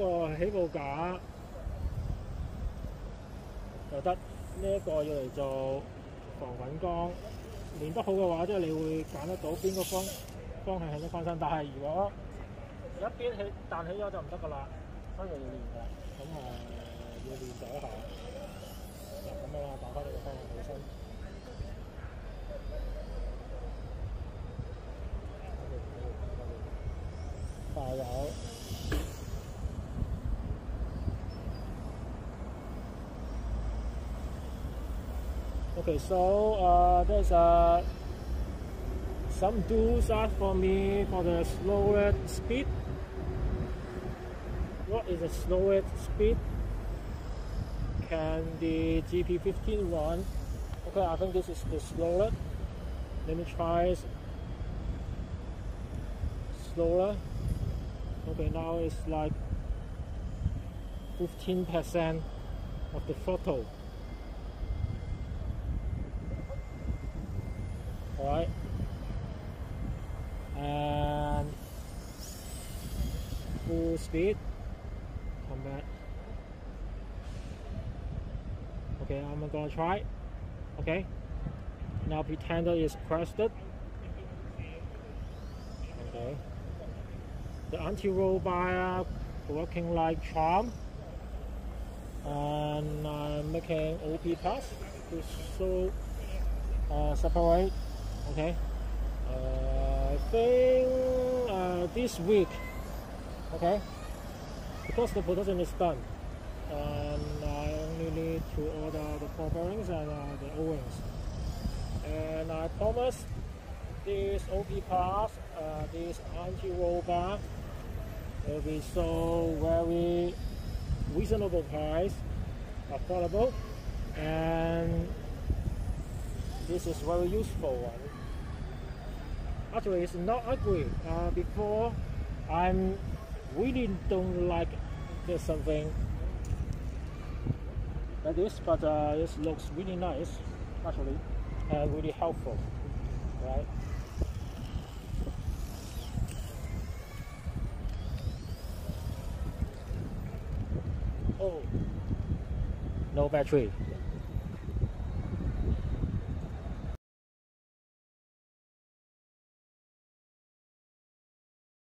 個起步架就得，呢一個要嚟做防滾光。練得好嘅話，即係你會揀得到邊個方向起得翻身。但係如果一邊彈起咗就唔得㗎啦，所以要練㗎。咁要練咗一下，就咁樣啦，打翻呢個方向起身。加油！ Okay, so there's some do's asked for me for the slowest speed. What is the slowest speed? Can the GP15 run? Okay, I think this is the slowest. Let me try slower. Okay, now it's like 15% of the throttle. Alright, and full speed, come back. Okay, I'm gonna try. Okay, now pretend that it's crested. Okay, the anti-roll bar working like charm, and I'm making OP pass to so separate. Okay, I think this week, okay, because the production is done, and I only need to order the ball bearings and the O-rings, and I promise this OP pass, this anti-roll bar will be so very reasonable price, affordable, and this is very useful one. Actually, it's not ugly. Before, I'm really don't like this something like this, but this looks really nice, actually, and really helpful, right? Oh, no battery.